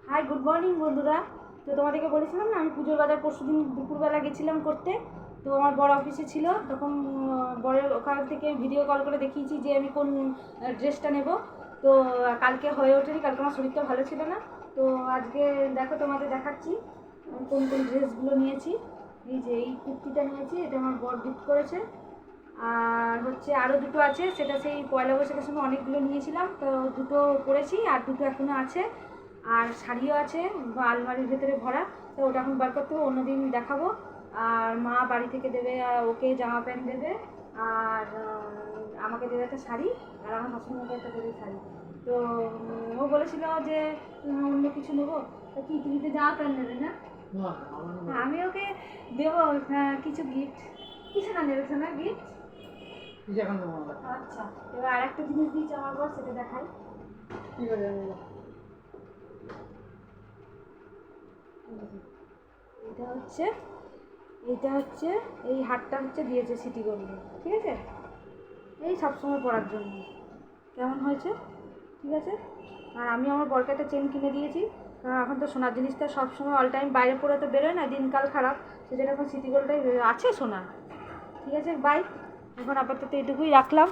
High, good morning বন্ধুরা। তো তোমাদেরকে বলেছিলাম না আমি পুজোর বাজার পরশুদিন দুপুরবেলা গেছিলাম করতে। তো আমার বড় অফিসে ছিল, তখন বড়ের ওখান থেকে ভিডিও কল করে দেখিয়েছি যে আমি কোন ড্রেসটা নেব। তো কালকে হয়ে ওঠেনি, কালকে আমার শরীরটা ভালো ছিল না। তো আজকে দেখো তোমাদের দেখাচ্ছি আমি কোন কোন ড্রেসগুলো নিয়েছি। এই যে এই কুর্তিটা নিয়েছি, এটা আমার বর গিফট করেছে। আর হচ্ছে আরও দুটো আছে, সেটা সেই পয়লা বৈশাখের সময় অনেকগুলো নিয়েছিলাম, তো দুটো পরেছি আর দুটো এখনও আছে। আর শাড়িও আছে আলমারির ভেতরে ভরা, তো ওটা এখন বার করতে হবে, অন্যদিন দেখাবো। আর মা বাড়ি থেকে দেবে, ওকে জামা প্যান্ট দেবে, আর আমাকে দেবে একটা শাড়ি, আর আমার শাশুড়িমাকে একটা দেবে শাড়ি। তো ও বলেছিল যে অন্য কিছু নেবো, তো কি তুমি তো জামা প্যান্ট নেবে না? আমি ওকে দেবো কিছু গিফট। কিছু না নেবে শোনা গিফট। আচ্ছা, এবার আর একটা জিনিস দিয়েছে আমার বর, সেটা দেখাই। ঠিক আছে, এটা হচ্ছে এই হারটা হচ্ছে দিয়েছে সিটি গোল্ডে, ঠিক আছে, এই সবসময় পরার জন্য। কেমন হয়েছে? ঠিক আছে। আর আমি আমার বরকে একটা চেন কিনে দিয়েছি, কারণ এখন তো সোনার জিনিসটা সবসময় অল টাইম বাইরে পরে তো বেরোয় না, দিনকাল খারাপ, সেটা এখন সিটি গোল্ডটাই আছে সোনা। ঠিক আছে, বাই। এখন আপাতত এটুকুই রাখলাম।